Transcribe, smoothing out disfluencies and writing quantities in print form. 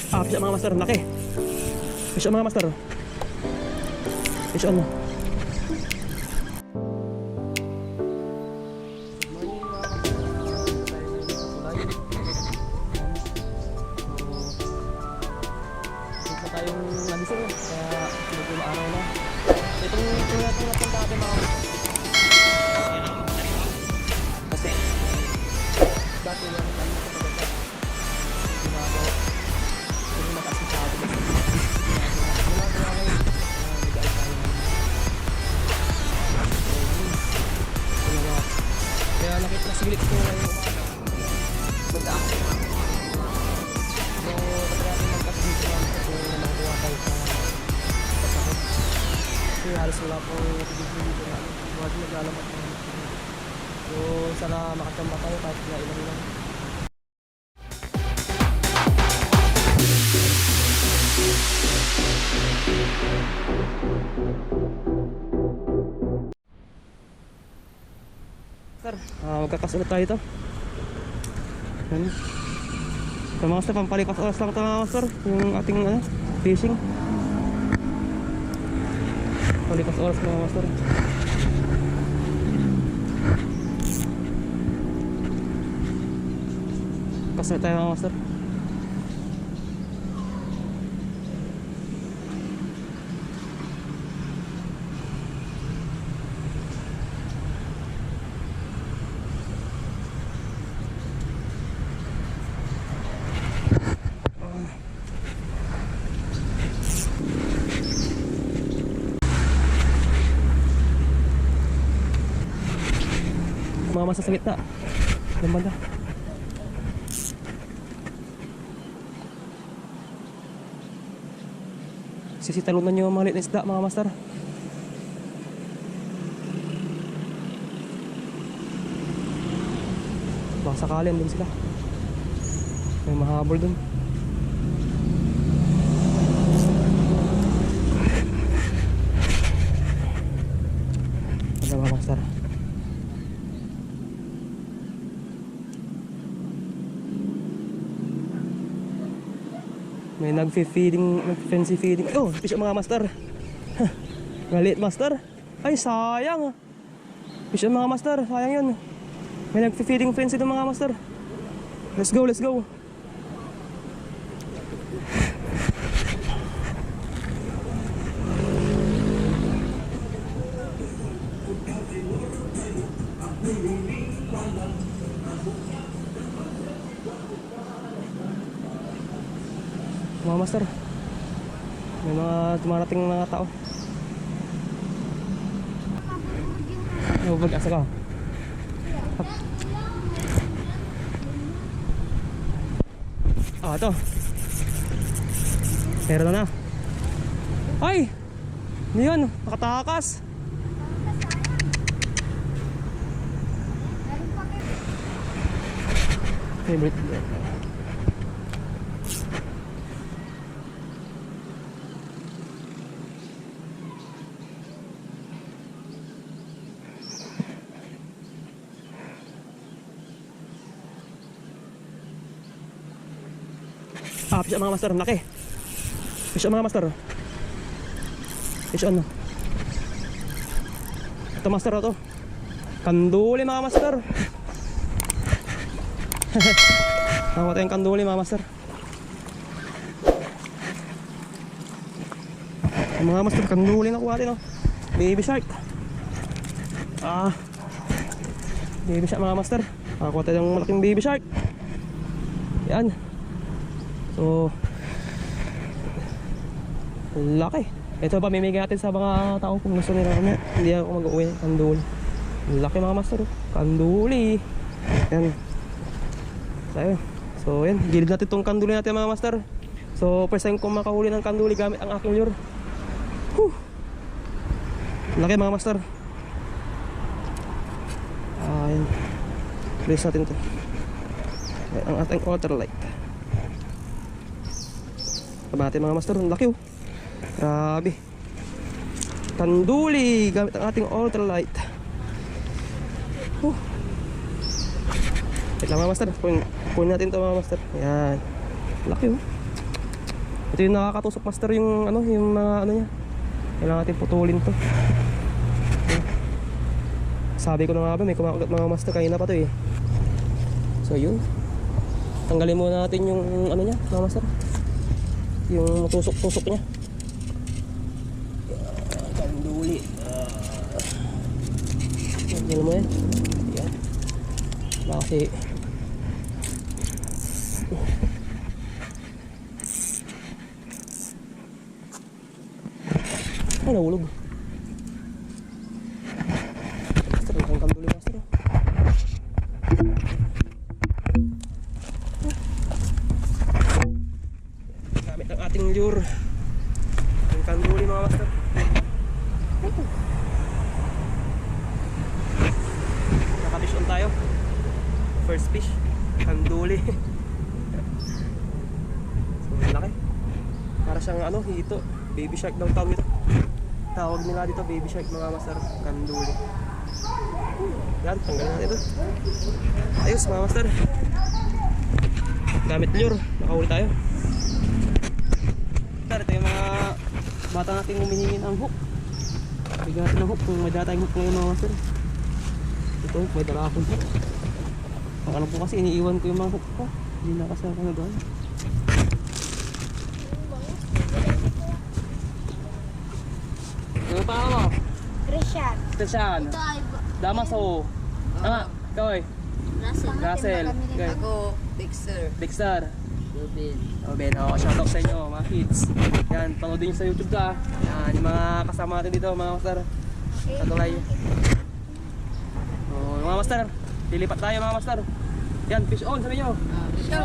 Fish on mga master, laki. Fish on mga master. Fish on. Silit ko ngayong umaga. Magdaan ko na. So, natin magkasito lang ito na makuha tayo sa pasakot. Kasi halos wala pong pagiging dito na huwag naglalamat ng so, sana makachamba tayo kahit na ilang lang. Magkakasunod tayo ito. Ito mga master, pampalipas oras lang ito mga master, yung ating fishing. Palipas oras mga master. Kasunod tayo mga master. Mga masa sa gitna. Yung banda. Sisitalunan nyo mga maliit na isda mga master. Baka sakali andun sila. May mahabol dun. Ano mga master? May nag-feeding, fancy feeding. Oh, fish on mga master. Galit master. Ay, sayang. Fish on mga master, sayang yun. May nag-feeding fancy ng mga master. Let's go, let's go. Mga master, may mga dumarating mga tao. Pag-asa ka. Ito. Meron na. Ay! Ano yun? Nakatakas. Favorite. Fish on mga master, laki. Fish on mga master. Fish on. Ito master, ito. Kanduli mga master. Nakuha tayong kanduli mga master. Mga master, kanduli nakuha natin, oh. Baby shark. Baby shark mga master. Nakuha tayong malaking baby shark. Yan. So, laki. Ito pa mimigay natin sa mga tao kung gusto nila. Hindi ako mag-uwi ng kanduli. Laki mga master, kanduli. Yan. So yan, gilid natin itong kanduli natin mga master. So first time kong makahuli ng kanduli gamit ang aking lure. Laki mga master. Yan. Release natin ito. Yan, ang ating ultralight. Kabati mga master, ang laki, oh. Grabe. Kanduli gamit ang ating ultralight. Wait lang mga master, punin natin ito mga master. Yan. Laki, oh. Ito yung nakakatusok master, yung ano, yung mga ano niya. Kailangan natin putulin to. Sabi ko na nga ba, may kumakagat mga master, kanina pa to eh. So yun, tanggalin muna natin yung ano niya, mga master, yung tusok-tusok niya. Kanduli. Yan mo yan. Yan. Kasi nahulog. Master, ang kanduli master. Gamit ang ating lure. Ang kanduli mga master. Nakafish on tayo. First fish, kanduli. So, laki. Para siyang ano, hito. Baby shark daw tawag ito. Tawag nila dito baby shark mga master, kanduli. Yan, tanggalin natin ito. Ayos mga master. Gamit lure, nakahuli tayo. Ito yung mga bata nating humihingin ang hook. Bigyan natin ang hook kung may dala tayong hook ngayon mga master. Ito, may dala akong hook. Ang ano po kasi, iniiwan ko yung mga hook ko. Hindi na kasi ako nagawa. Ano pa mo? Christian. Christian. Ito ay Damaso. Tama, ikaw eh. Russell. Okay. Ako, Dexter. Dexter. Ruben. Oh, Ben, shoutout sa inyo mga kids. Yan, panoodin nyo sa YouTube ka. Yan, yung mga kasama natin dito, mga master. Katulay. Oh, mga master, lilipat tayo mga master. Yan, fish on, sabi nyo. Show!